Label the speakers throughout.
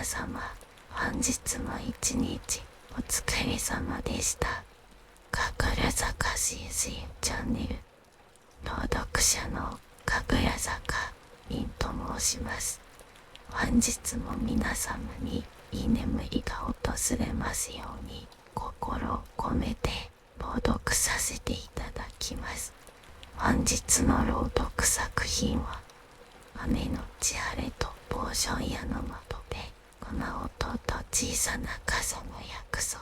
Speaker 1: 皆様、本日も一日お疲れ様でした。神楽坂 CC チャンネル朗読者の神楽坂凛と申します。本日も皆様にいい眠りが訪れますように心を込めて朗読させていただきます。本日の朗読作品は雨のち晴れとポーション屋の窓でこの音と小さな傘の約束、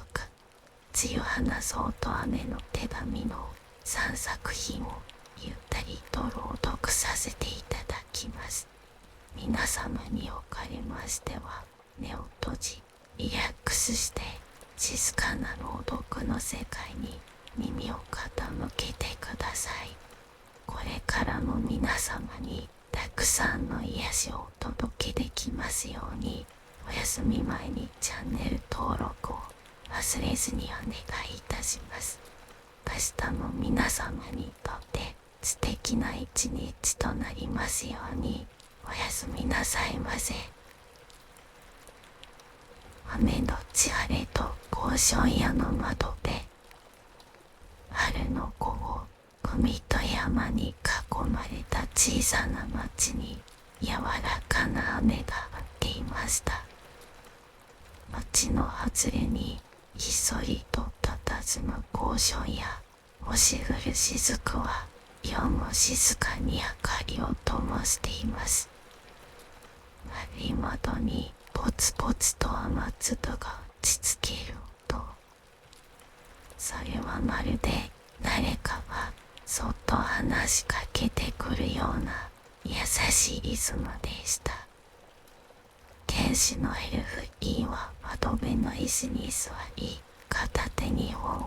Speaker 1: 梅雨花そうと雨の手紙の3作品をゆったりと朗読させていただきます。皆様におかれましては目を閉じリラックスして静かな朗読の世界に耳を傾けてください。これからも皆様にたくさんの癒しをお届けできますように、お休み前にチャンネル登録を忘れずにお願いいたします。明日も皆様にとって素敵な一日となりますように。おやすみなさいませ。雨のち晴れとポーション屋の窓で春の午後、海と山に囲まれた小さな町に柔らかな雨が降っていました。町の外れにひっそりと佇むポーションや押し降る雫は夜も静かに明かりを灯しています。丸い窓にポツポツと雨粒が打ちつける音、それはまるで誰かがそっと話しかけてくるような優しいリズムでした。天使のエルフイーは窓辺の椅子に座り、片手に本を、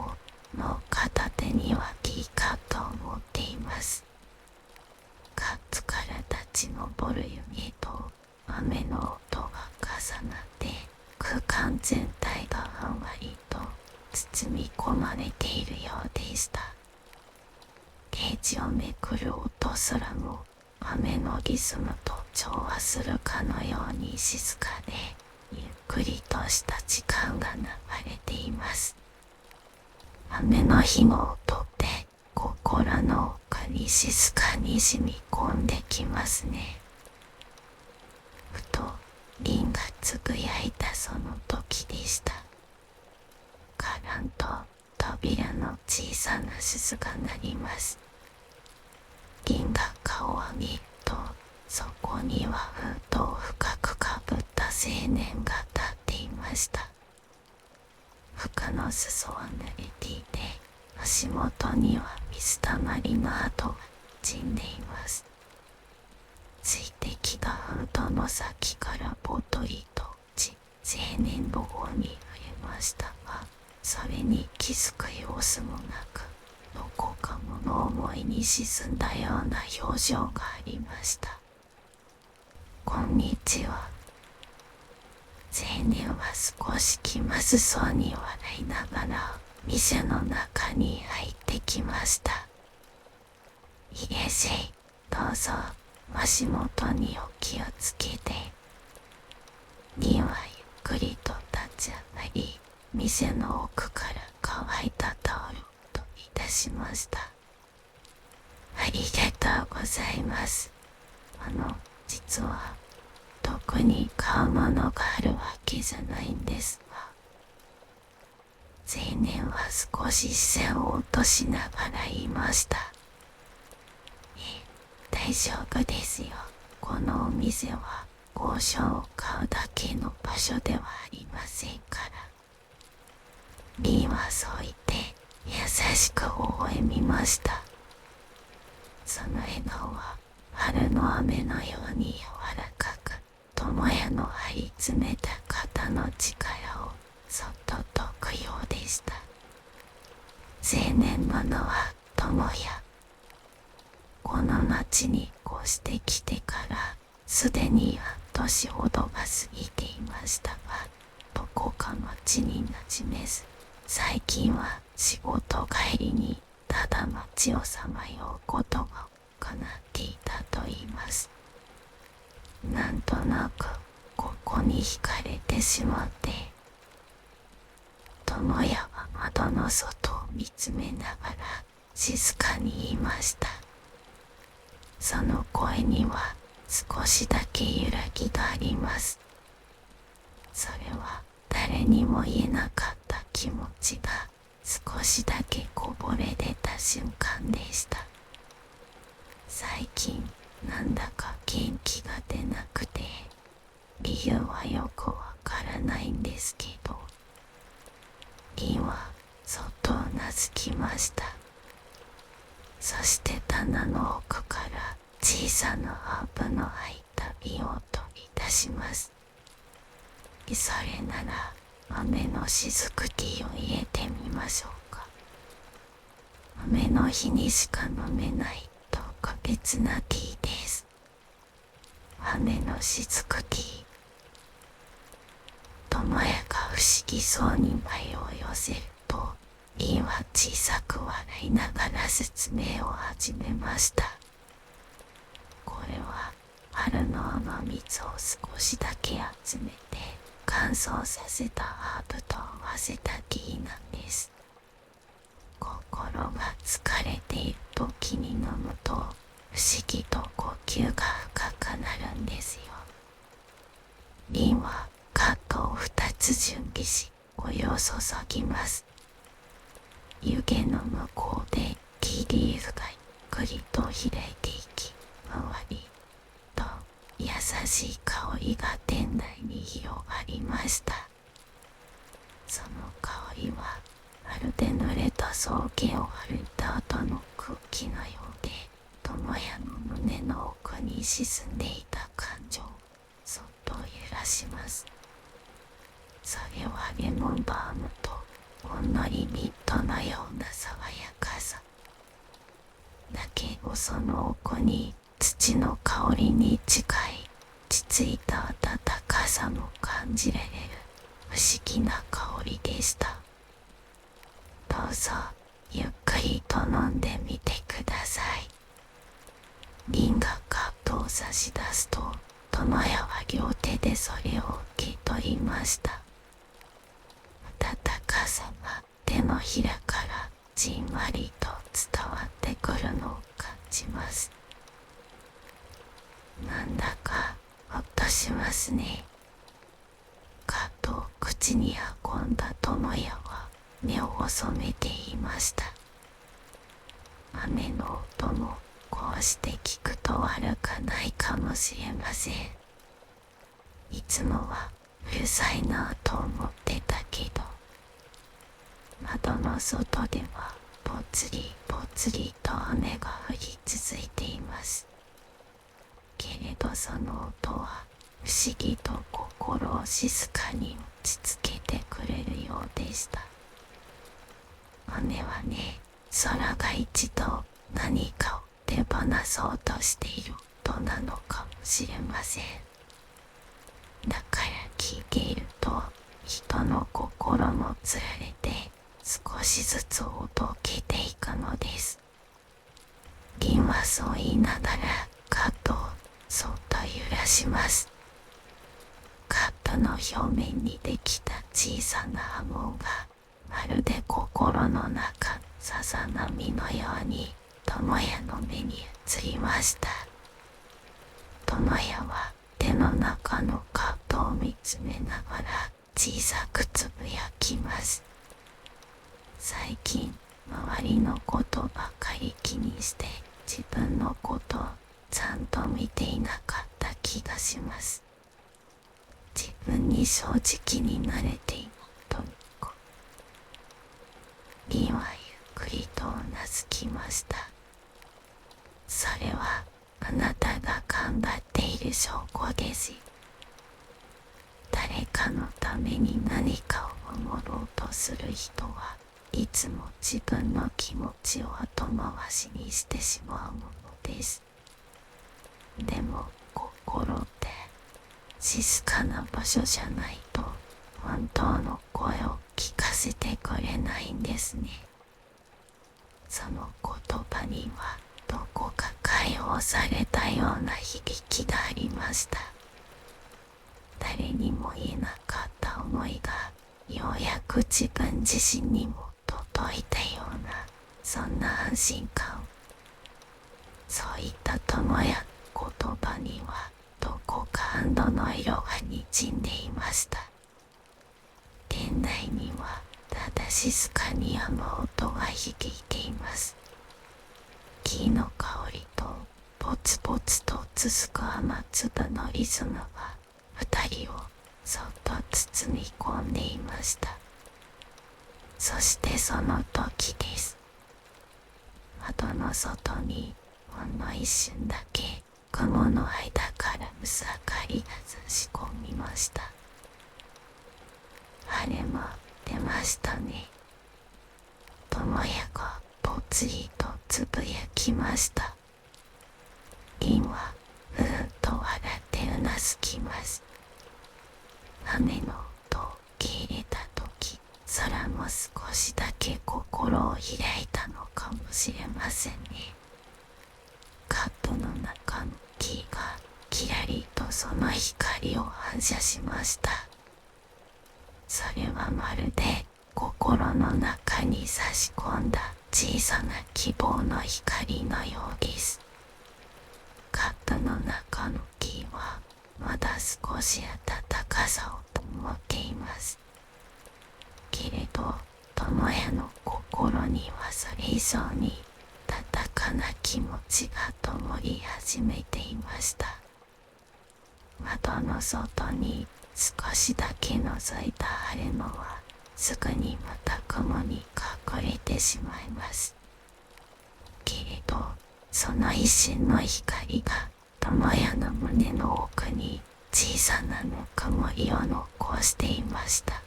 Speaker 1: もう片手にはティーカットを持っています。カッツから立ち上る湯気と雨の音が重なって空間全体がふんわりと包み込まれているようでした。ページをめくる音すらも雨のリズムと調和するかのように静かでゆっくりとした時間が流れています。雨の紐を取って心の奥に静かに染み込んできますね。ふと凛がつぶやいたその時でした。カランと扉の小さな鈴が鳴ります。凛が顔を見ると、そこにはフードを深くかぶった青年が立っていました。服の裾は濡れていて、足元には水たまりの跡が滲んでいます。ついてきたフードの先からぽとりと青年の方に触れましたが、それに気づく様子もなく、どこか物思いに沈んだような表情がありました。こんにちは。青年は少し気まずそうに笑いながら店の中に入ってきました。いえせい、どうぞ足元にお気をつけて。凛はゆっくりと立ち上がり、店の奥から乾いたタオルを取り出しました。ありがとうございます。実は特に買うものがあるわけじゃないんですが。青年は少し視線を落としながら言いました。大丈夫ですよ。このお店はポーションを買うだけの場所ではありませんから。凛はそう言って優しく微笑みました。その笑顔は春の雨のように柔らかく、友也の張り詰めた肩の力をそっと解くようでした。青年の名は友也。この町に越してきてからすでに半年ほどが過ぎていましたが、どこか町に馴染めず、最近は仕事帰りにただ町をさまようことが多くなっていたと言います。なんとなくここに惹かれてしまって、智也は窓の外を見つめながら静かに言いました。その声には少しだけ揺らぎがあります。それは誰にも言えなかった気持ちが少しだけこぼれ出た瞬間でした。最近なんだか元気が出なくて、理由はよくわからないんですけど、リンはそっとうなずきました。そして棚の奥から小さなハーブの入った瓶を取り出します。それなら雨の雫ティーを入れてみましょうか。雨の日にしか飲めない特別なティーです。雨の雫ティー。智也が不思議そうに眉を寄せると、リンは小さく笑いながら説明を始めました。これは春の雨水を少しだけ集めて乾燥させたハーブと合わせたティーなんです。心が疲れている時に飲むと不思議と呼吸が深くなるんですよ。リンはカットを2つ準備し、お湯を注ぎます。湯気の向こうでティーリーフがゆっくりと開いていき、周りと優しい香りが店内に広がりました。その香りはまるで濡れた草原を歩いた後の空気のようで、智也の胸の奥に沈んでいた感情をそっと揺らします。それはレモンバームとほんのりミントのような爽やかさ。だけどその奥に土の香りに近い落ち着いた温かさも感じられる不思議な香りでした。どうぞゆっくりと飲んでみてください。リンがカップを差し出すと、智也は両手でそれを受け取りました。温かさが手のひらからじんわりと伝わってくるのを感じます。なんだかほっとしますね。カップを口に運んだ智也は目を細めて言いました。雨の音もこうして聞くと悪くないかもしれません。いつもはうるさいなと思ってたけど、窓の外ではぽつりぽつりと雨が降り続いています。けれどその音は不思議と心を静かに落ち着けてくれるようでした。雨はね、空が一度何かを手放そうとしている音なのかもしれません。だから聞いていると人の心もつられて少しずつおどけていくのです。リンはそう言いながらカップをそっと揺らします。カップの表面にできた小さな波紋がまるで心の中さざ波のように智也の目に映りました。智也は手の中のカップを見つめながら小さくつぶやきます。最近周りのことばかり気にして自分のことをちゃんと見ていなかった気がします。自分に正直になれていないとニコ。リンはゆっくりとうなずきました。それはあなたが頑張っている証拠ですよ。誰かのために何かを守ろうとする人はいつも自分の気持ちを後回しにしてしまうものです。でも心って静かな場所じゃないと本当の声を聞かせてくれないんですね。その言葉にはどこか解放されたような響きがありました。誰にも言えなかった思いがようやく自分自身にも届いたような、そんな安心感。そういった友や言葉にはどこか安堵の色がにじんでいました。店内にはただ静かに雨音が響いています。木の香りとポツポツと続く雨粒のリズムが二人をそっと包み込んでいました。そしてその時です。窓の外にほんの一瞬だけ雲の間から薄明かりが差し込みました。晴れ間出ましたね。友也がぽつりとつぶやきました。銀はふーっと笑ってうなずきます。雨の音を受け入れた時、空も少しだけ心を開いたのかもしれませんね。カップの中の木がキラリとその光を反射しました。それはまるで心の中に差し込んだ小さな希望の光のようです。カップの中の木はまだ少し暖かさを保っています。けれど友也の心にはそれ以上に温かな気持ちが灯り始めていました。窓の外に少しだけ覗いた晴れ間はすぐにまた雲に隠れてしまいます。けれどその一瞬の光が友也の胸の奥に小さなぬくもりを残していました。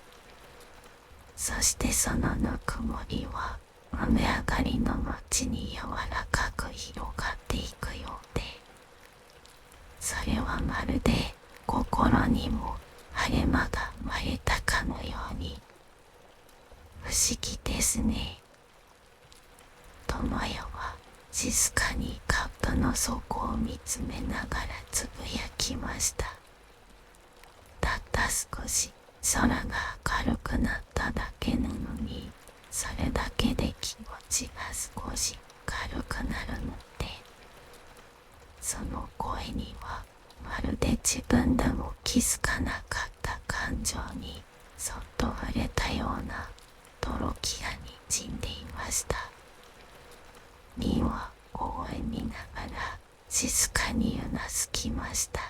Speaker 1: そしてそのぬくもりは雨上がりの街に柔らかく広がっていくようで、それはまるで心にも晴れ間が生まれたかのように不思議ですね。友也は静かにカップの底を見つめながらつぶやきました。たった少し空が明るくなっただけなのに、それだけで気持ちが少し軽くなるので、その声にはまるで自分でも気づかなかった感情にそっと触れたようなとろきがにじんでいました。リンは微笑みながら静かにうなずきました。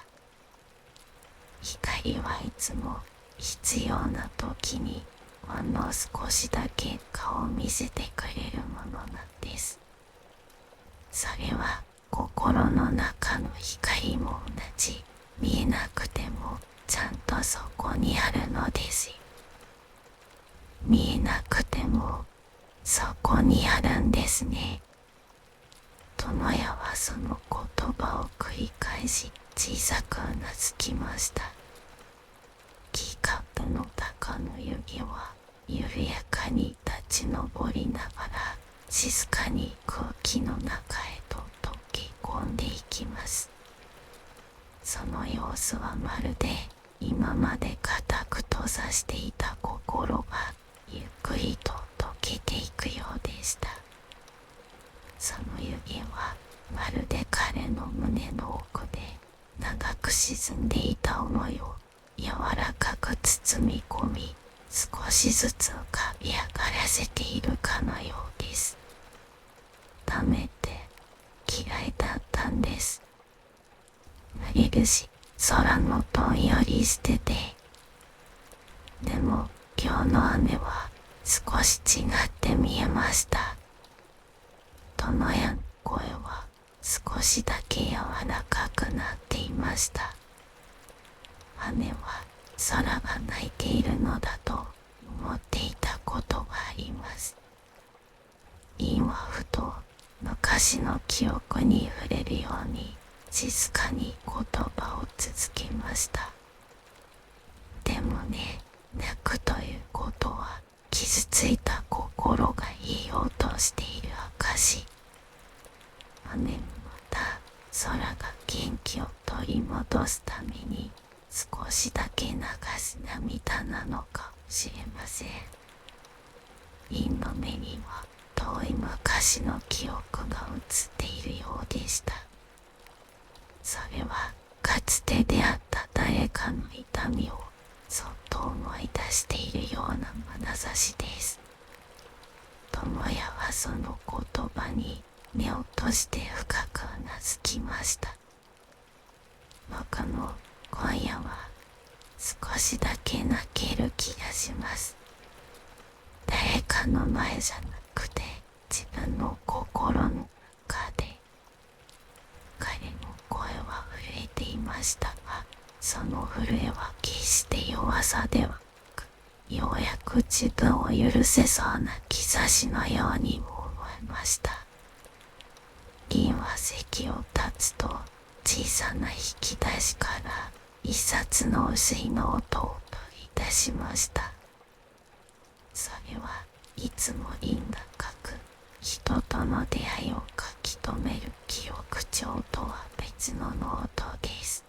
Speaker 1: 光はいつも必要な時にほんの少しだけ顔を見せてくれるものなんです。それは心の中の光も同じ。見えなくてもちゃんとそこにあるのですよ。見えなくてもそこにあるんですね。友也はその言葉を繰り返し小さくうなずきました。ティーカップの高の湯気は緩やかに立ち上りながら静かに空気の中へと溶け込んでいきます。その様子はまるで今まで固く閉ざしていた心がゆっくりと溶けていくようでした。その湯気はまるで彼の胸の奥で長く沈んでいた思いを柔らかく包み込み、少しずつ浮かび上がらせているかのようです。ダメって嫌いだったんです。無理るし空のどんよりしてて。でも今日の雨は少し違って見えました。友也の声は少しだけ柔らかくなっていました。雨は空が泣いているのだと思っていたことがあります。リンはふと昔の記憶に触れるように静かに言葉を続けました。でもね、泣くということは傷ついた心が言おうとしている証。雨もまた空が元気を取り戻すために少しだけ流す涙なのかもしれません。リンの目には遠い昔の記憶が映っているようでした。それはかつて出会った誰かの痛みをそっと思い出しているような眼差しです。智也はその言葉に目を閉じて深くうなずきました。僕も今夜は少しだけ泣ける気がします。誰かの前じゃなくて自分の心の中で。彼の声は震えていましたが、その震えは決して弱さではなく、ようやく自分を許せそうな兆しのようにも思えました。リンは席を立つと、小さな引き出しから一冊の薄いノートを取り出しました。それはいつもリンが書く人との出会いを書き留める記憶帳とは別のノートです。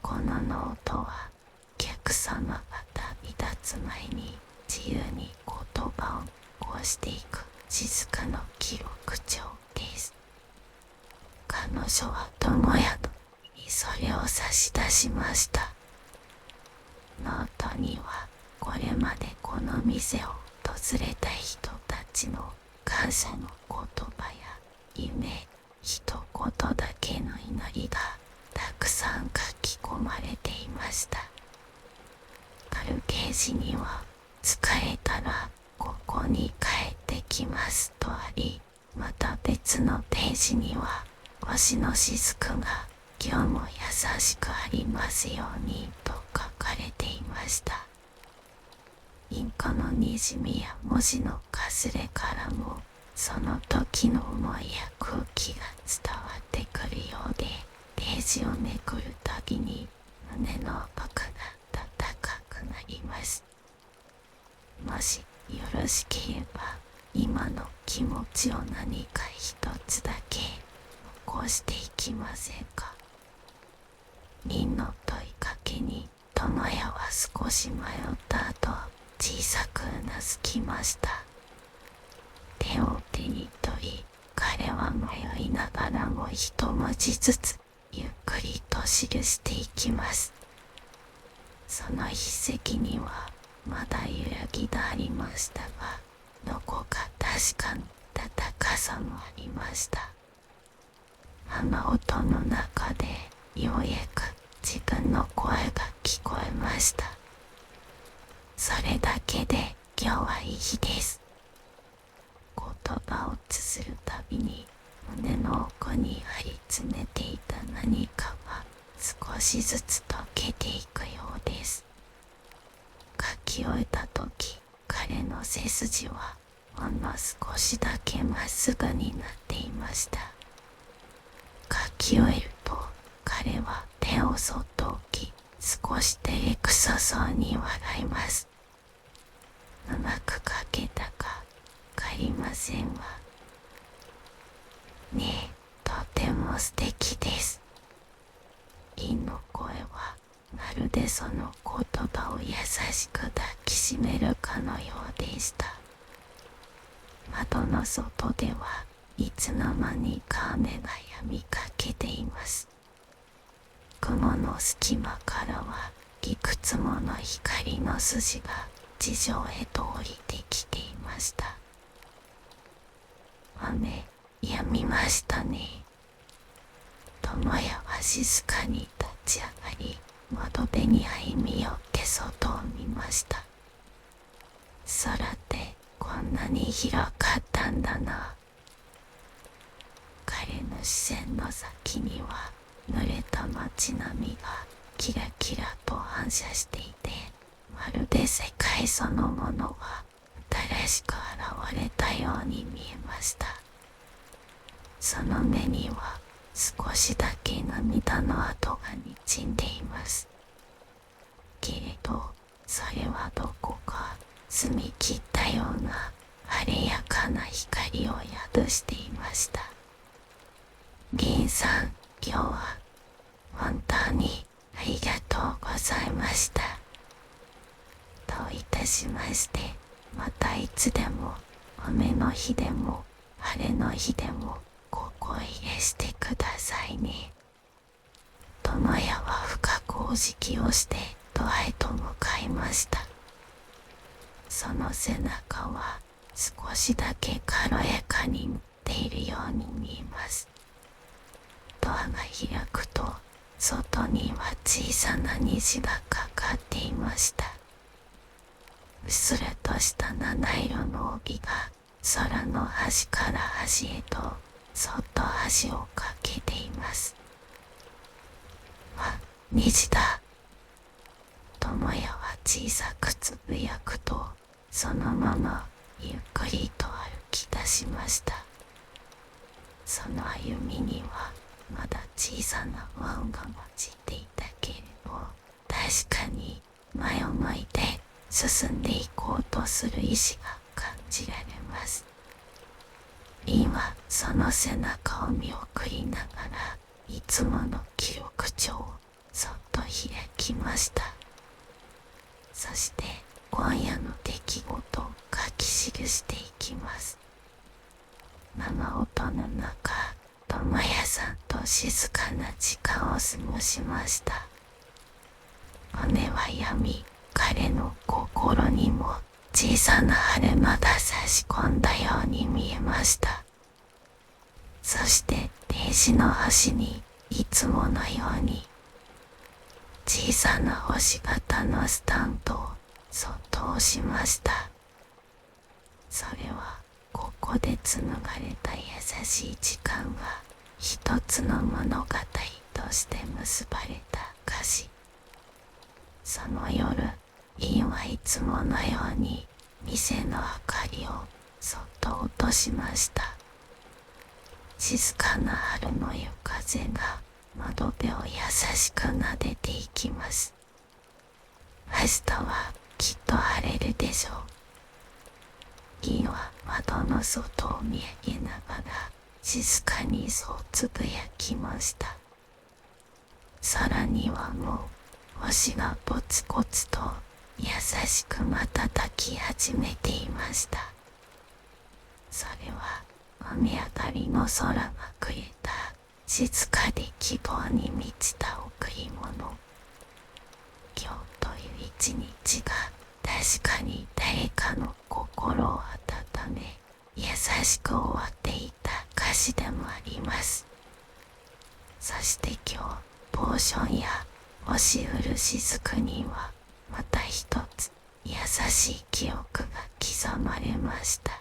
Speaker 1: このノートはお客様が旅立つ前に自由に言葉を残していく静かな記録帳です。彼女は智也とにそれを差し出しました。ノートにはこれまでこの店を訪れた人たちの感謝の言葉や夢、一言だけの祈りがたくさん書き込まれていました。あるページには疲れたらここに帰ってきますとあり、また別のページには星の雫が今日も優しくありますようにと書かれていました。インコのにじみや文字のかすれからもその時の思いや空気が伝わってくるようで、ページをめくるたびに胸の奥が温かくなります。もしよろしければ今の気持ちを何か一つだけ残していきませんか。リンの問いかけに智也は少し迷った後、小さくうなずきました。手を手に取り、彼は迷いながらも一文字ずつゆっくりと記していきます。その筆跡にはまだ揺らぎがありましたが、どこか確かに温かさもありました。雨音の中でようやく自分の声が聞こえました。それだけで今日はいい日です。言葉を綴るたびに胸の奥に張り詰めていた何かが少しずつ溶けていくようです。書き終えた時、彼の背筋はほんの少しだけまっすぐになっていました。書き終えると彼は手をそっと置き、少し照れくさそうに笑います。うまく書けたかわかりませんわねえ、とても素敵です。リンの声はまるでその言葉を優しく抱きしめるかのようでした。窓の外ではいつの間にか雨が止みかけています。雲の隙間からはいくつもの光の筋が地上へと降りてきていました。雨止みましたね。智也は静かに立ち上がり、窓辺に歩み寄って外を見ました。空ってこんなに広かったんだな。彼の視線の先には濡れた街並みがキラキラと反射していて、まるで世界そのものが新しく現れたように見えました。その目には少しだけ涙の跡がにじんでいます。けれどそれはどこか澄み切ったような晴れやかな光を宿していました。リンさん、今日は本当にありがとうございました。どういたしまして。またいつでも、雨の日でも、晴れの日でも、ここへいらしてくださいね。友也は深くお辞儀をして戸へと向かいました。その背中は少しだけ軽やかに塗っているように見えます。ドアが開くと、外には小さな虹がかかっていました。うっすらとした七色の帯が空の端から端へとそっと端をかけています。あ、虹だ。友也は小さくつぶやくと、そのままゆっくりと歩き出しました。その歩みにはまだ小さな不安が混じっていたけれど、確かに前を向いて進んでいこうとする意志が感じられます。今その背中を見送りながら、いつもの記録帳をそっと開きました。そして今夜の出来事を書き記していきます。生音の中、友也さんと静かな時間を過ごしました。雨は止み、彼の心にも小さな晴れ間が差し込んだように見えました。そして定時の星にいつものように小さな星型のスタンプをそっと押しました。それはここで紡がれた優しい時間が一つの物語として結ばれた歌詞。その夜、インはいつものように店の明かりをそっと落としました。静かな春の夜風が窓辺を優しく撫でていきます。明日はきっと晴れるでしょう。インは窓の外を見上げながら静かにそうつぶやきました。空にはもう星がポツポツと優しく瞬き始めていました。それは雨上がりの空がくれた静かで希望に満ちた贈り物。今日という一日が確かに誰かの心を温め優しく終わっていた歌詞でもあります。そして今日ポーションや押しうる雫にはまた一つ優しい記憶が刻まれました。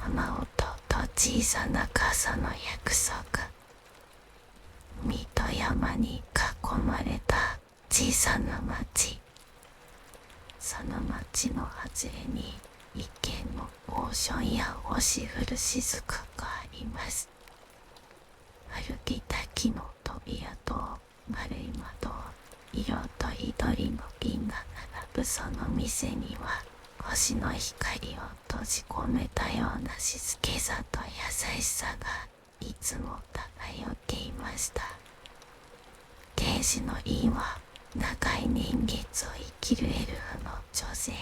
Speaker 1: 雨音と小さな傘の約束。海と山に囲まれた小さな町。その町の外れに一軒のポーションや押しうる雫があります。歩きた木の扉と丸い窓、色とりどりの銀が並ぶその店には、星の光を閉じ込めたような静けさと優しさがいつも漂っていました。定時のインは長い年月を生きるエルフの女性。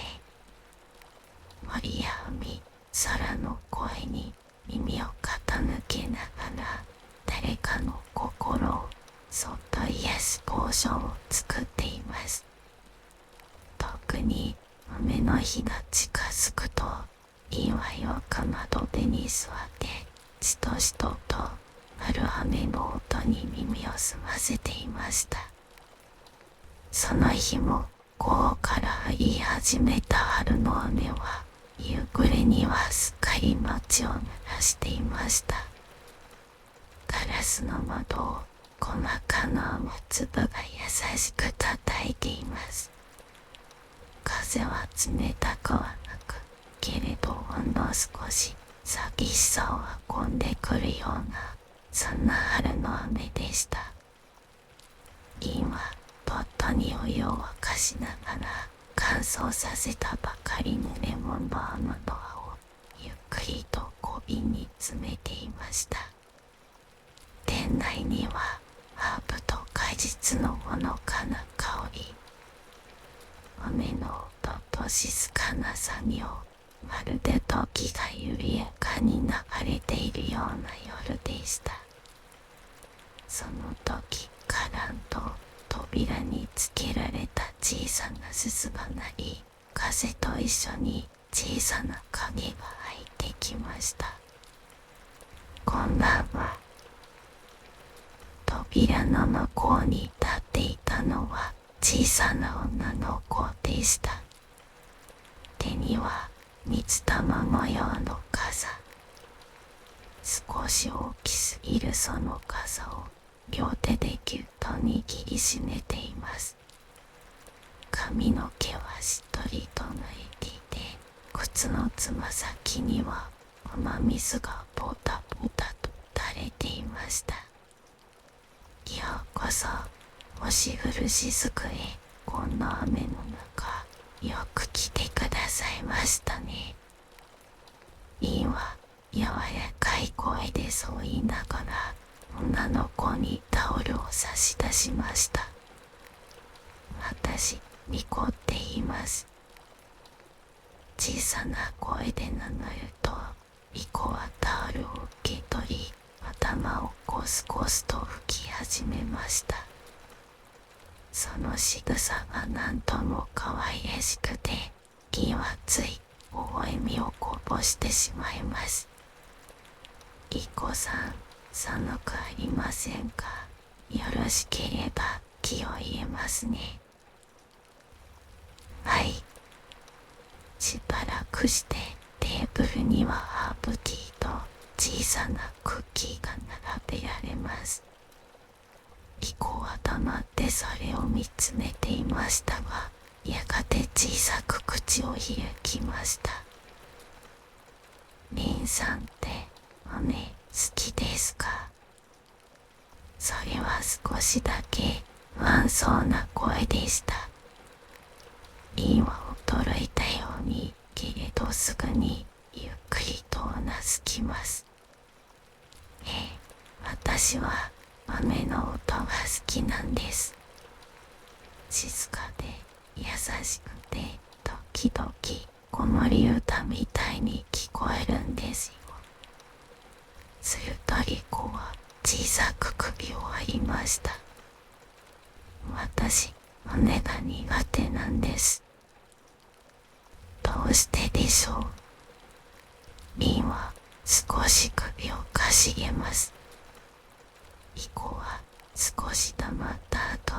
Speaker 1: 森や海、空の声に耳を傾けながら、誰かの心をそっと癒すポーションを作っています。特に雨の日が近づくと、インはよく窓辺に座ってしとしとと降る雨の音に耳を澄ませていました。その日も午後から降り始めた春の雨は夕暮れにはすっかり街を濡らしていました。ガラスの窓を細かな雨粒が優しく叩いています。風は冷たくはなく、けれどほんの少し寂しさを運んでくるような、そんな春の雨でした。インはポットにお湯を沸かしながら、乾燥させたばかりのレモンバームの葉をゆっくりと小瓶に詰めていました。店内にはハーブと果実のほのかな香り、雨の音と静かな作業、まるで時が緩やかに流れているような夜でした。その時、カランと扉につけられた小さな鈴が鳴り、風と一緒に小さな影が入ってきました。こんばんは。扉の向こうに立っていたのは小さな女の子でした。手には水玉模様の傘。少し大きすぎるその傘を両手でぎゅっと握りしめています。髪の毛はしっとりと抜いていて、靴のつま先には雨水がポタポタと垂れていました。ようこそ、星降る雫へ、こんな雨の中、よく来てくださいましたね。リンは柔らかい声でそう言いながら、女の子にタオルを差し出しました。私、リコって言います。小さな声で名乗ると、リコはタオルを受け取り、頭をコスコスと拭き始めました。その仕草がなんとも可愛らしくて、リンはつい微笑みをこぼしてしまいます。リコさん、寒くありませんか？よろしければ気を入れますね。はい。しばらくしてテーブルにはハーブティーと小さなクッキーが並べられます。リコは黙ってそれを見つめていましたが、やがて小さく口を開きました。リンさんって雨好きですか？それは少しだけ不安そうな声でした。リンは驚いたように、けれどすぐにゆっくりとうなずきます。私は雨の音が好きなんです。静かで優しくて、時々子守歌みたいに聞こえるんですよ。するとリコは小さく首を張りました。私、雨が苦手なんです。どうしてでしょう？リンは少し首をかしげます。リコは少し黙った後、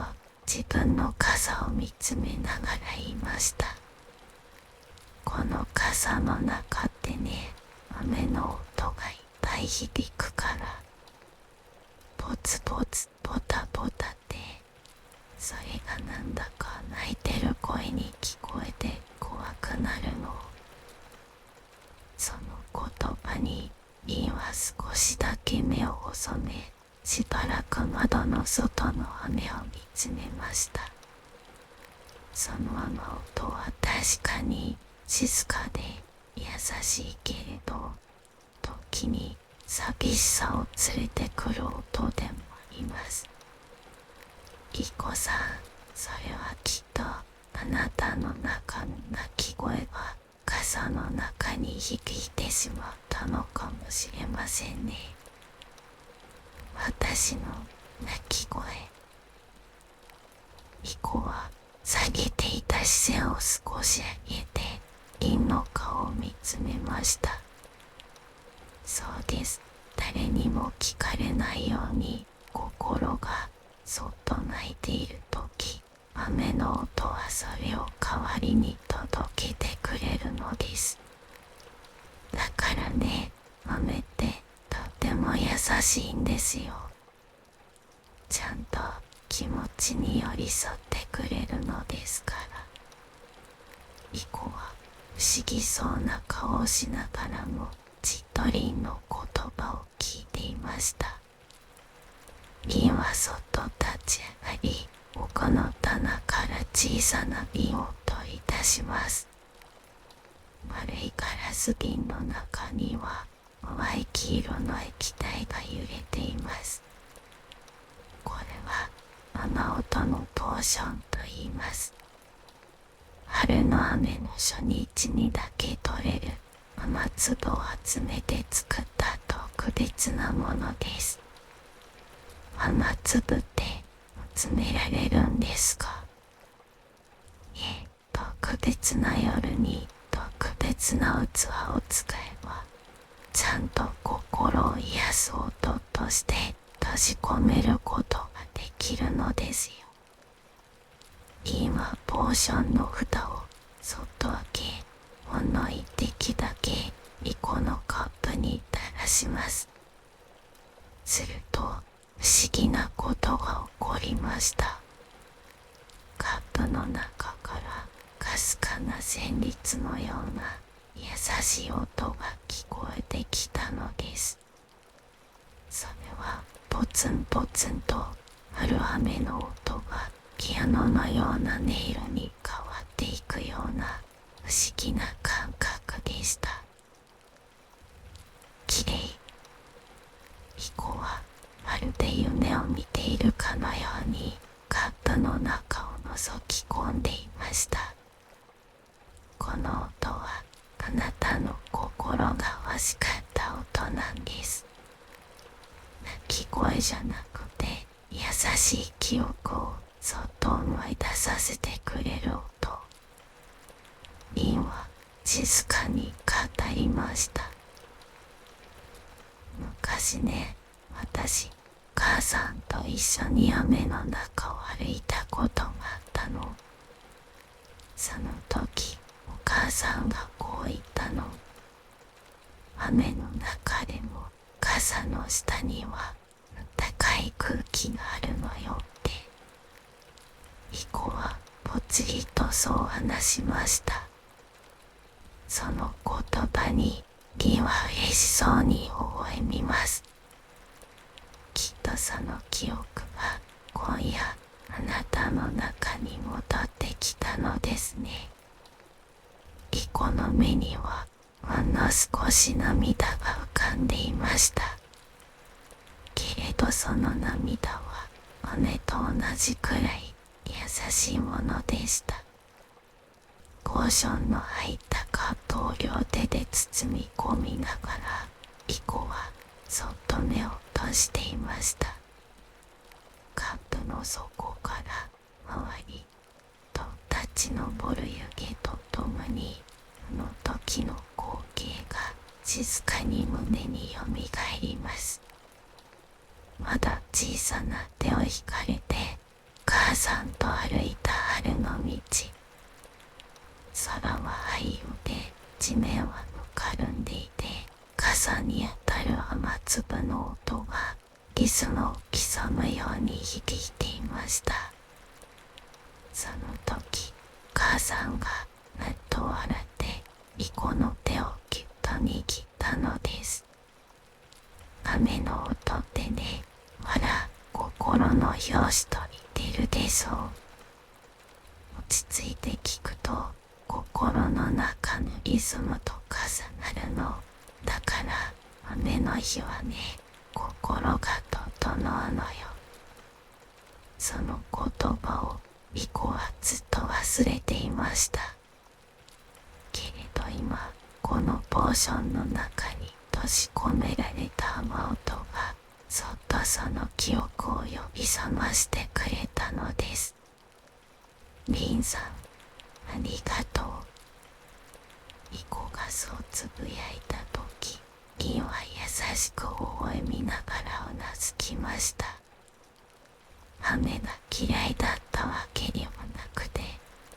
Speaker 1: 自分の傘を見つめながら言いました。この傘の中ってね、雨の音がいっぱい響くから、ポツポツポタポタって、それがなんだか泣いてる声に聞こえて怖くなるの。その言葉にリンは少しだけ目を細め、しばらく窓の外の雨を見つめました。その雨音は確かに静かで優しいけれど、時に寂しさを連れてくる音でもあります。リコさん、それはきっとあなたの中の泣き声が傘の中に響いてしまったのかもしれませんね。私の泣き声。リコは下げていた視線を少し上げて、リンの顔を見つめました。そうです。誰にも聞かれないように、心がそっと泣いているとき、雨の音はそれを代わりに届けてくれるのです。だからね、雨ってとっても優しいんですよ。ちゃんと気持ちに寄り添ってくれるのですから。リコは不思議そうな顔をしながらも、じっとリンの言葉を聞いていました。リンはそっと立ち上がり、奥の棚から小さな瓶を取り出します。丸いガラス瓶の中には淡い黄色の液体が揺れています。これは雨音のポーションと言います。春の雨の初日にだけ取れる雨粒を集めて作った特別なものです。雨粒って集められるんですか？特別な夜に特別な器を使えばちゃんと心を癒す音として閉じ込めることができるのですよ。今ポーションの蓋をそっと開け、ほんの一滴だけリコのカップに垂らします。すると不思議なことが起こりました。カップの中からかすかな旋律のような優しい音が聞こえてきたのです。それはポツンポツンと降る雨の音がピアノのような音色に変わっていくような不思議な感覚でした。きれい。ヒコはまるで夢を見ているかのようにカップの中を覗き込んでいました。この音はあなたの心が欲しかった音なんです。鳴き声じゃなくて優しい記憶をそっと思い出させてくれる音。リンは静かに語りました。昔ね、私、母さんと一緒に雨の中を歩いたことがあったの。その時、お母さんがこう言ったの。雨の中でも傘の下には暖かい空気があるのよって。ヒコはぽつりとそう話しました。その言葉にリンは嬉しそうに微笑みます。きっとその記憶が今夜あなたの中に戻ってきたのですね。リコの目にはほんの少し涙が浮かんでいました。けれどその涙は骨と同じくらい優しいものでした。ポーションの入ったカップを両手で包み込みながらリコはそっと目を閉じていました。カップの底から周りと立ち上る湯気とともにあの時の光景が静かに胸によみがえります。まだ小さな手を引かれて母さんと歩いた春の道。空は灰色で地面はぬかるんでいて、傘に当たる雨粒の音がリズムを刻むように響いていました。その時、母さんがなっと笑ってリコの手をぎゅっと握ったのです。雨の音ってね、ほら、心の拍子と似てるでしょう。落ち着いて聞くと心の中のリズムと重なるの。だから雨の日はね、心が整うのよ。その言葉をリコはずっと忘れていました。けれど今このポーションの中に閉じ込められた雨音がそっとその記憶を呼び覚ましてくれたのです。リンさん、ありがとう。リコがそうつぶやいた時、リンは優しく微笑みながらうなずきました。雨が嫌いだったわけでもなくて、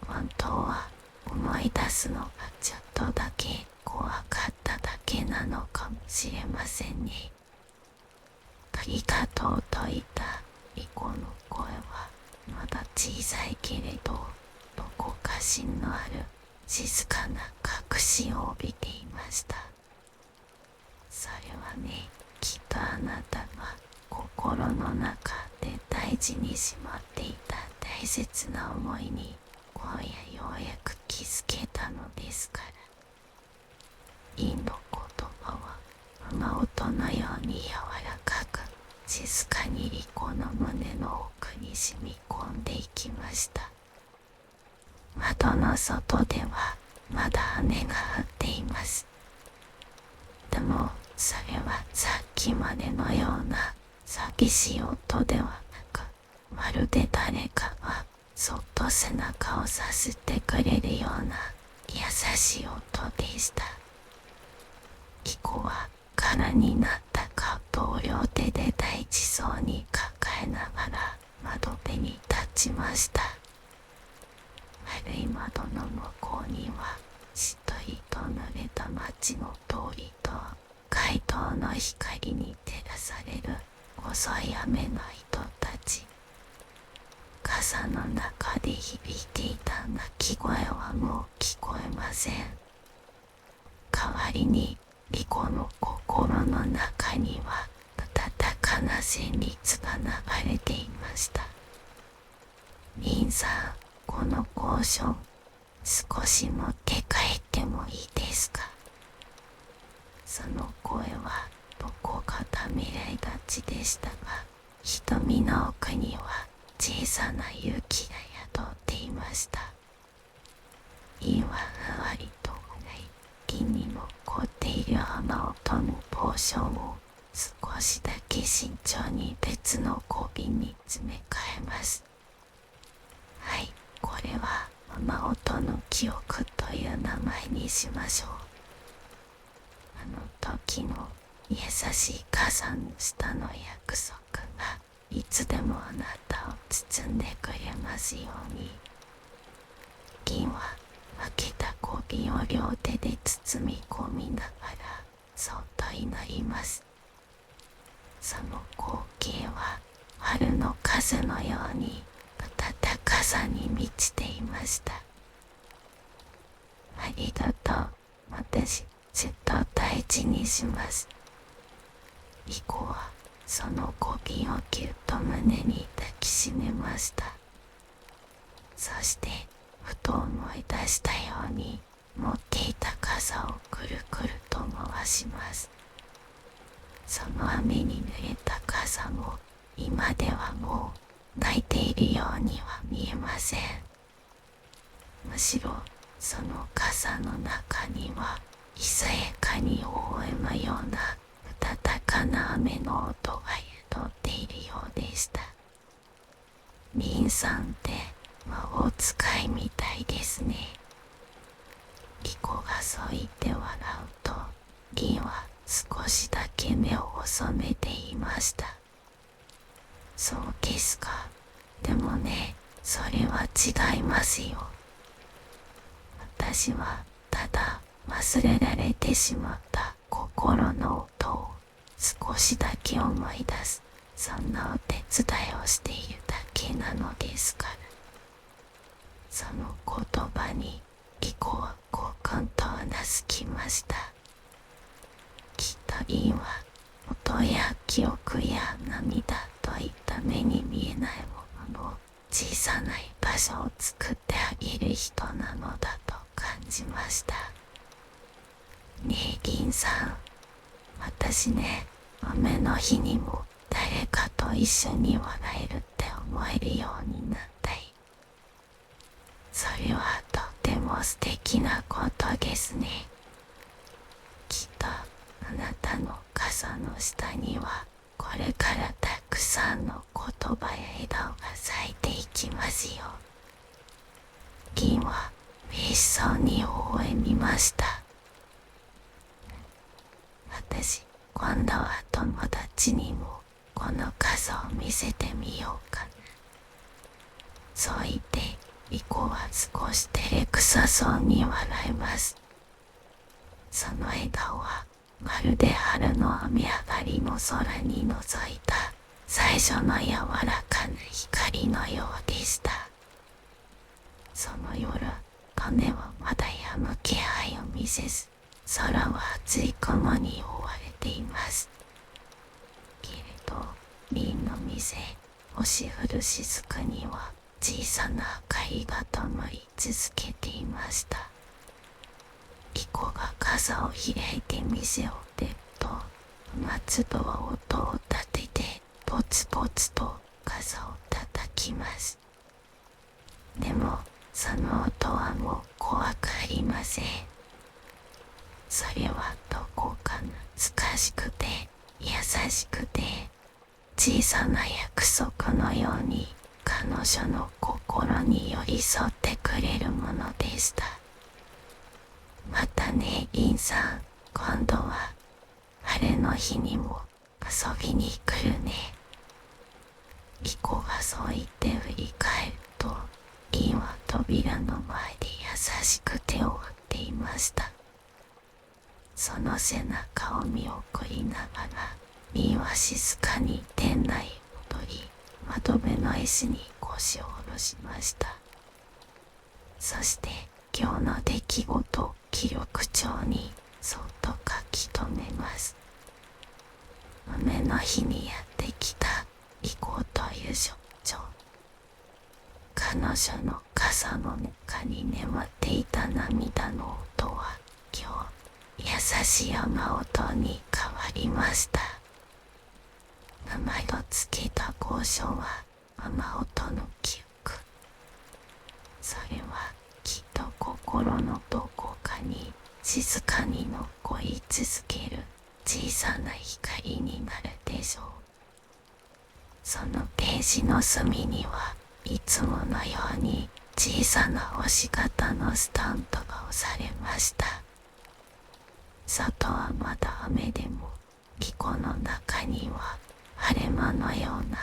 Speaker 1: 本当は思い出すのがちょっとだけ怖かっただけなのかもしれませんね。ありがとうと言ったリコの声はまだ小さいけれど、どこか芯のある静かな隠しを帯びていました。それはね、きっとあなたが心の中で大事にしまっていた大切な思いに今夜ようやく気づけたのですから。インの言葉は雨音のように柔らかく静かにリコの胸の奥に染み込んでいきました。窓の外ではまだ雨が降っています。でもそれはさっきまでのような寂しい音ではなく、まるで誰かがそっと背中をさすってくれるような優しい音でした。キコは空になったカップを両手で大事そうに抱えながら窓辺に立ちました。丸い窓の向こうにはしっとりと濡れた街の通りと街灯の光に照らされる細い雨の糸たち。傘の中で響いていた鳴き声はもう聞こえません。代わりにリコの心の中には温かな旋律が流れていました。リンさん、このコーション少し持って帰ってもいいですか。その声はどこかためらいがちでしたが、瞳の奥には小さな勇気が宿っていました。インはふわりと木に残っている雨音のポーションを少しだけ慎重に別の小瓶に詰め替えます。はい、これは雨音の記憶という名前にしましょう。あの時の優しい傘の下の約束がいつでもあなたを包んでくれますように。銀は開けた小瓶を両手で包み込みながらそっと祈ります。その光景は春の風のように暖かさに満ちていました。ありがとう。私ずっと大事にします。リコはその小瓶をぎゅっと胸に抱きしめました。そしてふと思い出したように持っていた傘をくるくると回します。その雨に濡れた傘も今ではもう泣いているようには見えません。むしろその傘の中にはひやかに微笑むような暖かな雨の音が宿っているようでした。リンさんって魔法使いみたいですね。リコがそう言って笑うと、銀は少しだけ目を細めていました。そうですか。でもね、それは違いますよ。私はただ忘れられてしまった心の音を少しだけ思い出す、そんなお手伝いをしているだけなのですから。その言葉にリコはこうくんとうなずきました。きっとインは音や記憶や涙といった目に見えないものの小さな居場所を作ってあげる人なのだと感じました。ねえ銀さん、私ね、雨の日にも誰かと一緒に笑えるって思えるようになったい。それはとても素敵なことですね。きっとあなたの傘の下にはこれからたくさんの言葉や笑顔が咲いていきますよ。銀は嬉しそうに微笑みました。私、今度は友達にもこの傘を見せてみようかな。そう言ってリコは少し照れくさそうに笑います。その笑顔はまるで春の雨上がりの空に覗いた最初の柔らかな光のようでした。その夜、雨はまだ止む気配を見せず、空は厚い雲に覆われています。けれど、リンの店、星降る雫には小さな明かりが灯り続けていました。リコが傘を開いて店を出ると、松戸は音を立てて通ポツポツと傘を叩きます。でもその音はもう怖くありません。それはどこか懐かしくて優しくて小さな約束のように彼女の心に寄り添ってくれるものでした。またね、インさん、今度は晴れの日にも遊びに来るね。リコがそう言って振り返ると、インは扉の前で優しく手を振っていました。その背中を見送りながら、インは静かに店内へ戻り、窓辺の椅子に腰を下ろしました。そして今日の出来事を記録帳にそっと書き留めます。雨の日にやってきたリコという少女。彼女の傘の中に眠っていた涙の音は今日優しい雨音に変わりました。名前をつけた号書は雨音の記憶。それはきっと心のどこかに静かに残り続ける小さな光になるでしょう。そのページの隅にはいつものように小さな星型のスタンプが押されました。外はまだ雨でもリコの中には晴れ間のような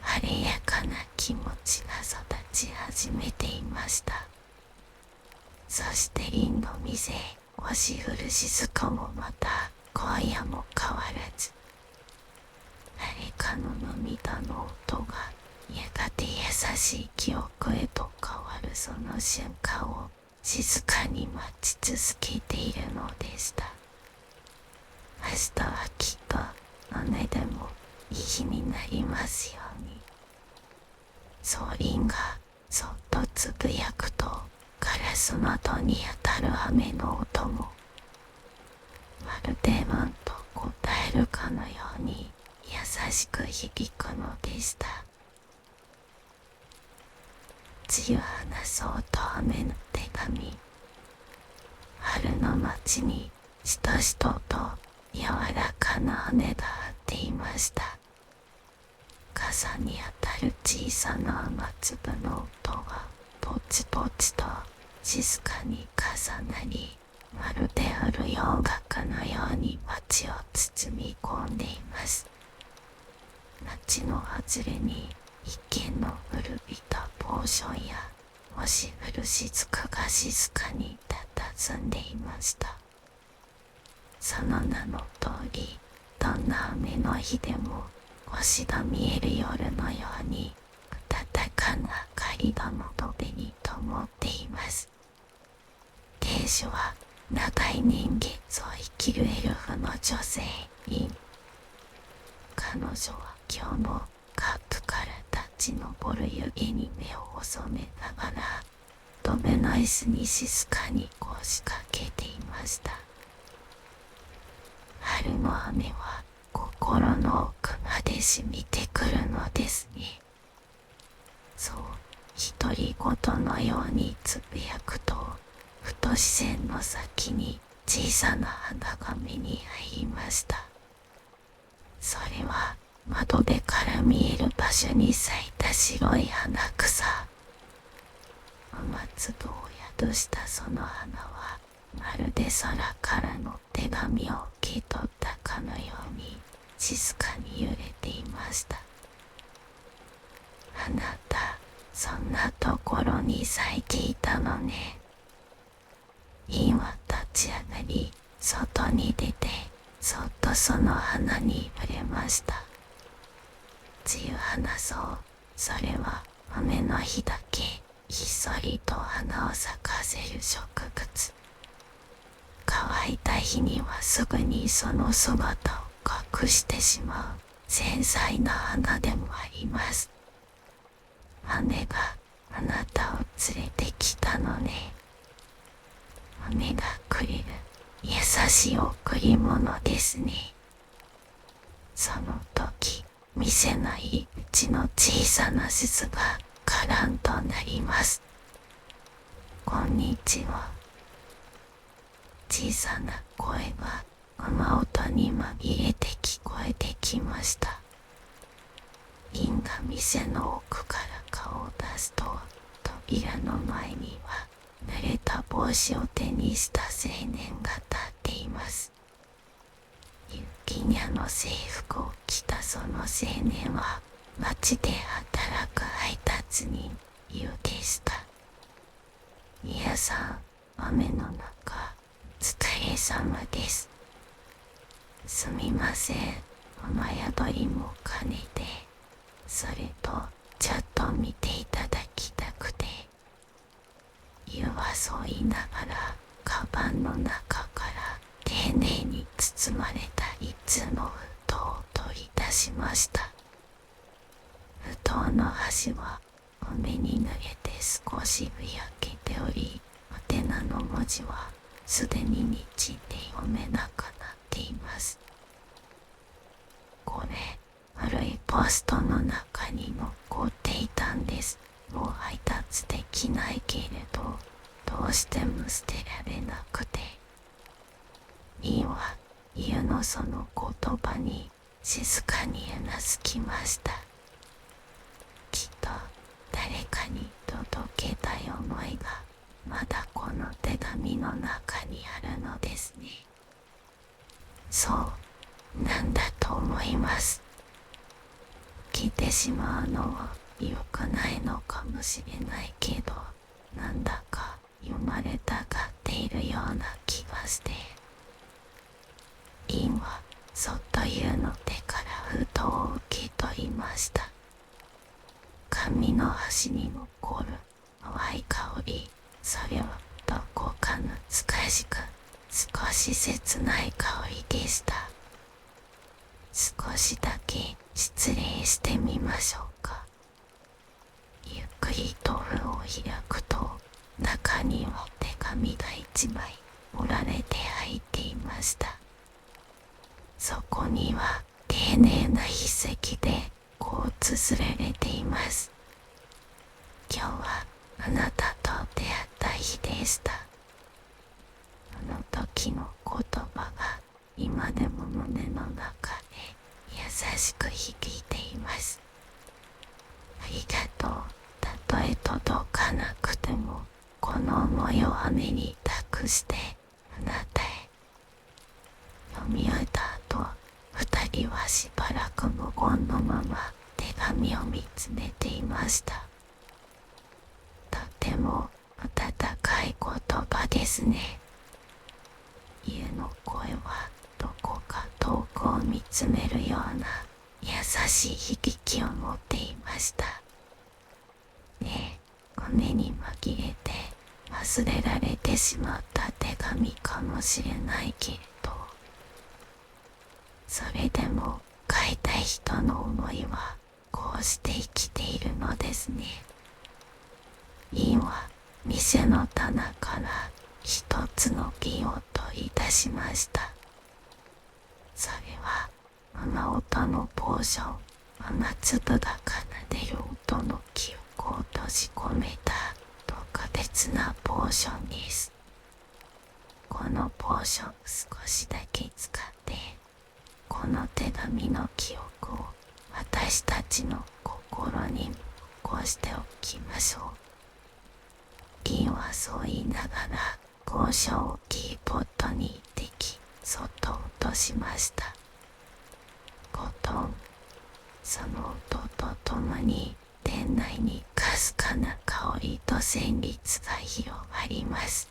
Speaker 1: 晴れやかな気持ちが育ち始めていました。そしてインの店へ押し降る静かもまた今夜も変わらず、誰かの涙の音がやがて優しい記憶へと変わるその瞬間を静かに待ち続けているのでした。明日はきっと雨でもいい日になりますように。そうインがそっとつぶやくと、ガラス窓に当たる雨の音もまるでうんと答えるかのように優しく響くのでした。梅雨話そうと雨の手紙。春の街にしとしとと柔らかな雨が降っていました。傘に当たる小さな雨粒の音がポツポツと静かに重なり、まるである洋楽のように街を包み込んでいます。街の外れに一軒の古びたポーションや押し降る雫が静かに佇んでいました。その名の通り、どんな雨の日でも星が見える夜のように暖かな明かりが窓辺に灯っています。亭主は長い年月を生きるエルフの女性イン。彼女は今日もカップから立ち上る湯気に目を細めながら戸辺の椅子に静かに腰掛けていました。春の雨は心の奥まで染みてくるのですね。そう独り言のようにつぶやくと、ふと視線の先に小さな花が目に入りました。それは窓辺から見える場所に咲いた白い花草。雨粒を宿したその花はまるで空からの手紙を受け取ったかのように静かに揺れていました。あなた、そんなところに咲いていたのね。インは立ち上がり、外に出て、そっとその花に触れました。梅雨花そう、それは雨の日だけ、ひっそりと花を咲かせる植物。乾いた日にはすぐにその姿を隠してしまう繊細な花でもあります。雨があなたを連れてきたのね。雨がくれる優しい贈り物ですね。その時、見せないうちの小さな鈴がカンとなります。こんにちは。小さな声が雨音に紛れて聞こえてきました。インが店の奥から顔を出すと、扉の前には濡れた帽子を手にした青年が立っています。雪ニャの制服を着たその青年は町で働く配達人ユウでした。皆さん、雨の中お疲れ様です。すみません、雨宿りも兼ねて、それとちょっと見ていただきたくて。ユウはそう言いながらカバンの中から丁寧に包まれた一通の封筒を取り出しました。封筒の端は雨に濡れて少しふやけており、宛名の文字はすでに日で読めなくなっています。これ、古いポストの中に残っていたんです。もう配達できないけれど、どうしても捨てられなくて。インはユウのその言葉に静かにうなずきました。きっと誰かに届けたい思いがまだこの手紙の中にあるのですね。そうなんだと思います。聞いてしまうのは良くないのかもしれないけど、なんだか読まれたがっているような気がして。インはそっとユウの手から封筒を受け取りました。紙の端に残る淡い香り、それはどこか懐かしく少し切ない香りでした。少しだけ失礼してみましょうか。ゆっくりと封を開くと、中には手紙が一枚折られて入っていました。そこには丁寧な筆跡でこう綴られています。今日はあなたと出会った日でした。あの時の言葉が今でも胸の中で優しく響いています。ありがとう。たとえ届かなくても、この思いを雨に託してあなたへ。読み終えた後、二人はしばらく無言のまま手紙を見つめていました。とても温かい言葉ですね。家の声はどこか遠くを見つめるような優しい響きを持っていました。ねえ、雨に紛れて忘れられてしまった手紙かもしれないけれど、それでも書いた人の思いはこうして生きているのですね。インは店の棚から一つの瓶を取り出しました。それは雨音のポーション、雨粒が奏でる音の記憶を閉じ込めた特別なポーションです。このポーション少しだけ使って、この手紙の記憶を私たちの心に残しておきましょう。銀はそう言いながら交渉をキーポットに一滴そっと落としました。ゴトン。その音とともに店内にかすかな香りと旋律が広がります。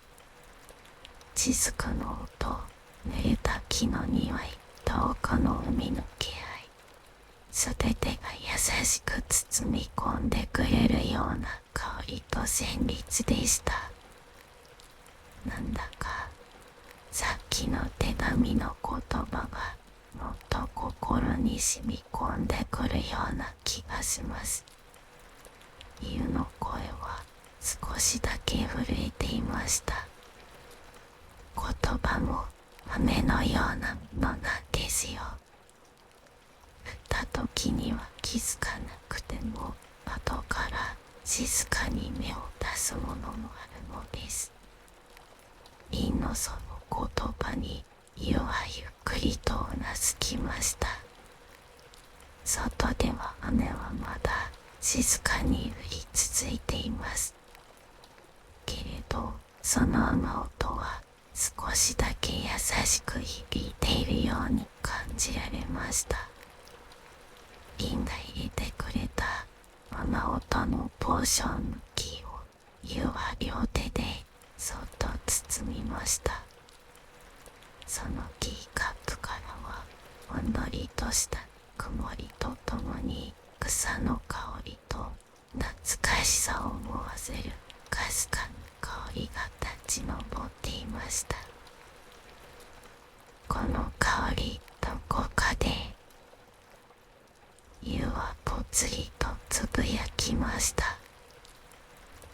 Speaker 1: 雫の音、濡れた木の匂い、遠くの海の気配、すべてが優しく包み込んでくれるような香りと旋律でした。なんだかさっきの手紙の言葉がもっと心に染み込んでくるような気がします。ユウの声は少しだけ震えていました。言葉も雨のようなものなんですよ。降った時時には気づかなくても後から静かに芽を出すものもあるのです。リンのその言葉にユはゆっくりとうなずきました。外では雨はまだ静かに降り続いています。けれどその雨音は少しだけ優しく響いているように感じられました。リンが入れてくれた雨音のポーションの木をユは両手でそっと包みました。そのティーカップからはほんのりとした曇りとともに草の香りと懐かしさを思わせるかすかな香りが立ち上っていました。この香りどこかでユはぽつりとつぶやきました。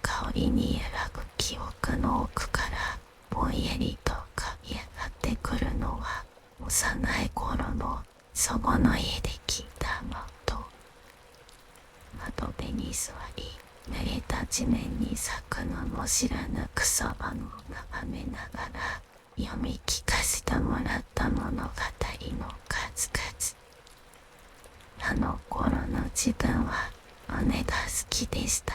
Speaker 1: 香りに揺らぐ記憶の奥からぼんやりと浮かび上がってくるのは幼い頃の祖母の家で聞いた雨音。窓辺に座り濡れた地面に咲くのも知らぬ草花を眺めながら読み聞かせてもらった物語の数々。あの頃の自分は雨が好きでした。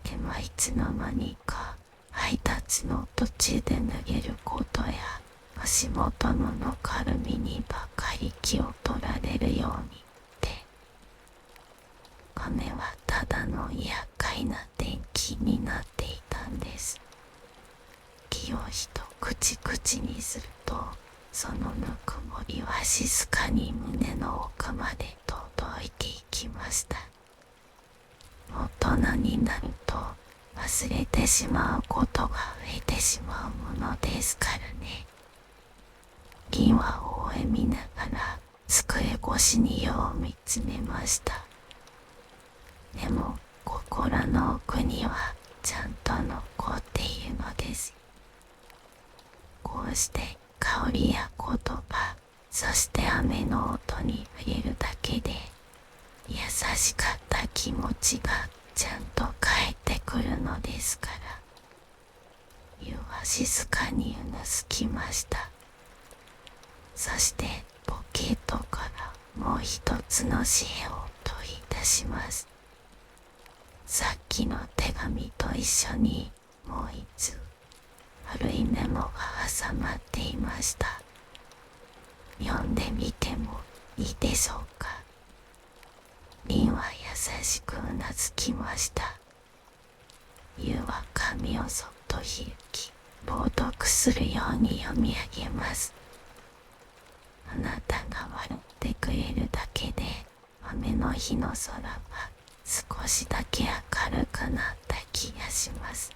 Speaker 1: でもいつの間にか配達の途中で脱げることや足元のぬかるみにばかり気を取られるようにって、雨はただの厄介な電気になっていたんです。気を一口口にするとそのぬくもりは静かに胸の奥まで届いていきました。大人になると忘れてしまうことが増えてしまうものですからね。銀は微笑みながら机越しによう見つめました。でも心の奥にはちゃんと残っているのです。こうして香りや言葉、そして雨の音に触れるだけで優しかった気持ちがちゃんと帰ってくるのですから。ユは静かにうなずきました。そしてポケットからもう一つの紙幣を取り出します。さっきの手紙と一緒にもう一通古いメモが挟まっていました。読んでみてもいいでしょうか。リンは優しくうなずきました。ユは紙をそっと開き、冒読するように読み上げます。あなたが笑ってくれるだけで雨の日の空は少しだけ明るくなった気がします。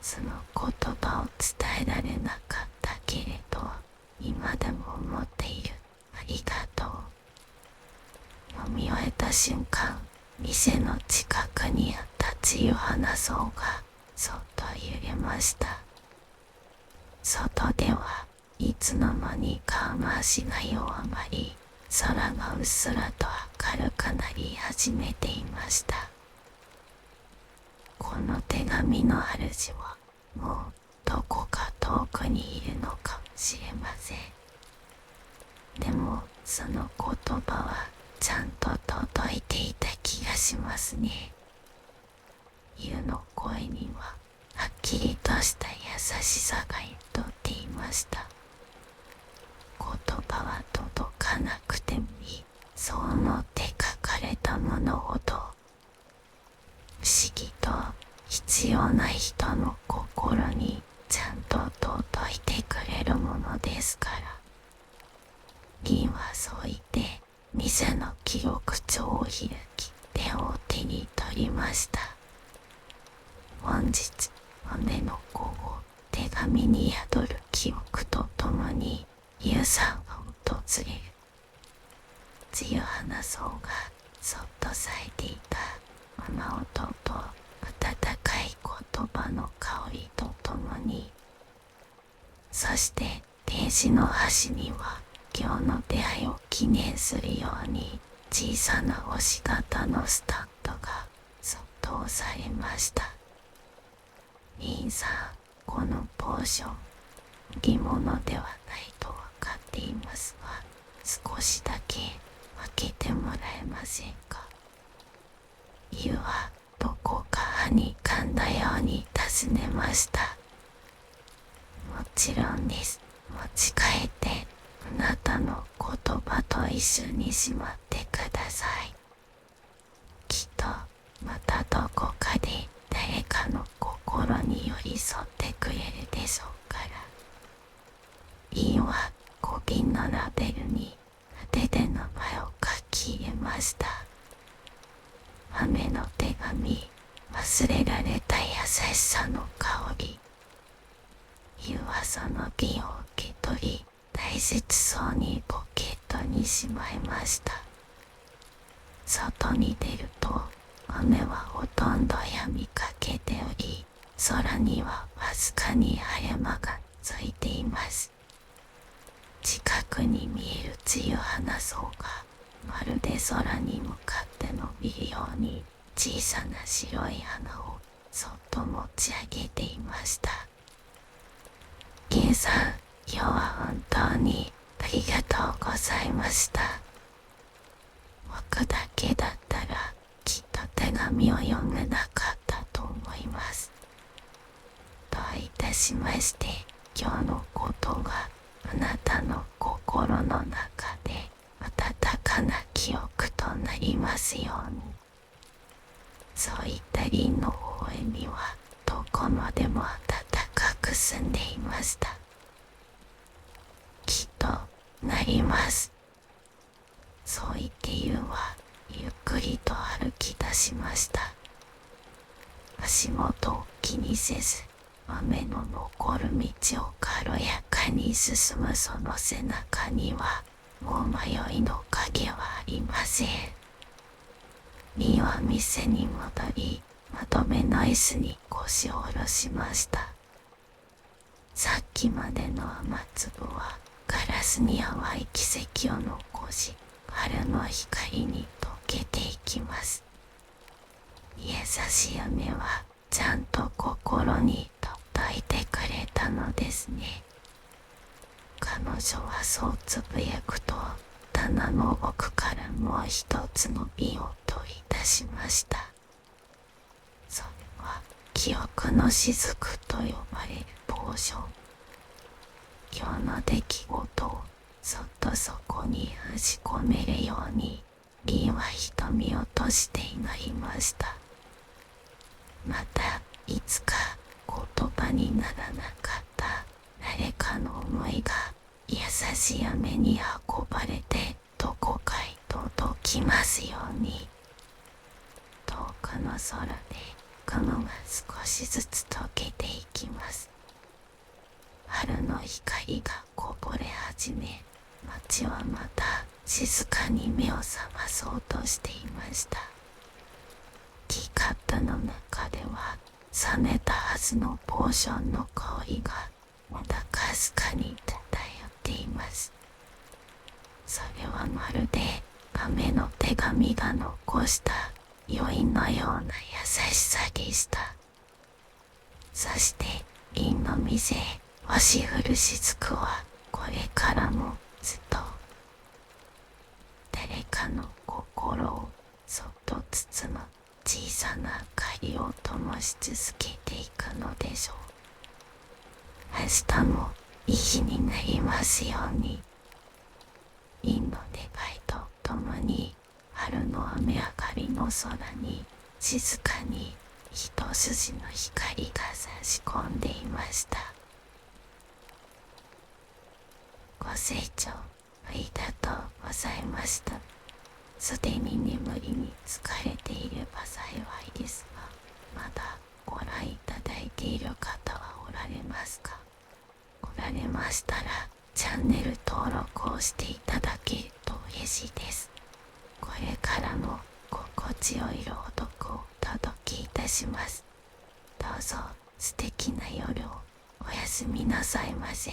Speaker 1: その言葉を伝えられなかったけれど今でも思っている。ありがとう。読み終えた瞬間、店の近くにあった露花草がそっと揺れました。外ではいつの間にか雨足が弱まり、空がうっすらと明るくなり始めていました。この手紙の主はもうどこか遠くにいるのかもしれません。でもその言葉はちゃんと届いていた気がしますね。ユの声にははっきりとした優しさが宿っていました。言葉は届かなくてもいい、そう思って書かれたものほど不思議と必要な人の心にちゃんと届いてくれるものですから。リンはそう言って店の記録帳を開きペンを手に取りました。本日雨の午後、手紙に宿る記憶とともにユさんが訪れる。露花草がそっと咲いていた雨音と温かい言葉の香りとともに、そしてページの端には今日の出会いを記念するように小さな星型のスタンドがそっと押されました。リンさん、このポーション偽物ではないと分かっていますが、少しだけ分けてもらえませんか。ユウはどこか歯に噛んだように尋ねました。もちろんです。持ち帰ってあなたの言葉と一緒にしまってください。きっとまたどこかで誰かの心に寄り添ってくれるでしょうから。インは小瓶のラベルに手で名前を書き入れました。雨の手紙、忘れられた優しさの香り。ユウはその瓶を受け取り、大切そうにポケットにしまいました。外に出ると雨はほとんど止みかけており、空にはわずかに晴れ間がついています。近くに見える梅雨花草がまるで空に向かって伸びるように小さな白い花をそっと持ち上げていました。ゲンさん、今日は本当にありがとうございました。僕だけだったらきっと手紙を読めなかったと思います。どういたしまして。今日のことがあなたの心の中で温かな記憶となりますように。そういったリンの微笑みはどこまでも温かく澄んでいました。きっとなります。そう言ってユウはゆっくりと歩き出しました。足元を気にせず雨の残る道を軽やかに進むその背中にはもう迷いの影はありません。リンは店に戻り、まとめの椅子に腰を下ろしました。さっきまでの雨粒はガラスに淡い軌跡を残し、春の光に溶けていきます。優しい雨はちゃんと心に届いてくれたのですね。彼女はそうつぶやくと、棚の奥からもう一つの瓶を取り出しました。それは記憶の雫と呼ばれるポーション。今日の出来事をそっとそこに封じ込めるように、リンは瞳を閉じて祈りました。またいつか言葉にならなかった誰かの思いが優しい雨に運ばれてどこかへ届きますように。遠くの空で雲が少しずつ溶けていきます。春の光がこぼれ始め、街はまた静かに目を覚まそうとしていました。ティーカップの中では冷めたはずのポーションの香りがまだかすかに漂っています。それはまるで雨の手紙が残した余韻のような優しさでした。そしてリンの店へ押し降る雫はこれからもずっと誰かの心をそっと包む小さな明かりを灯し続けていくのでしょう。明日もいい日になりますように。リンの願いとともに春の雨上がりの空に静かに一筋の光が差し込んでいました。ご清聴ありがとうございました。すでに眠りに疲れていれば幸いですが、まだご覧いただいている方はおられますか。おられましたらチャンネル登録をしていただけると嬉しいです。これからも心地よい朗読をお届けいたします。どうぞ素敵な夜をおやすみなさいませ。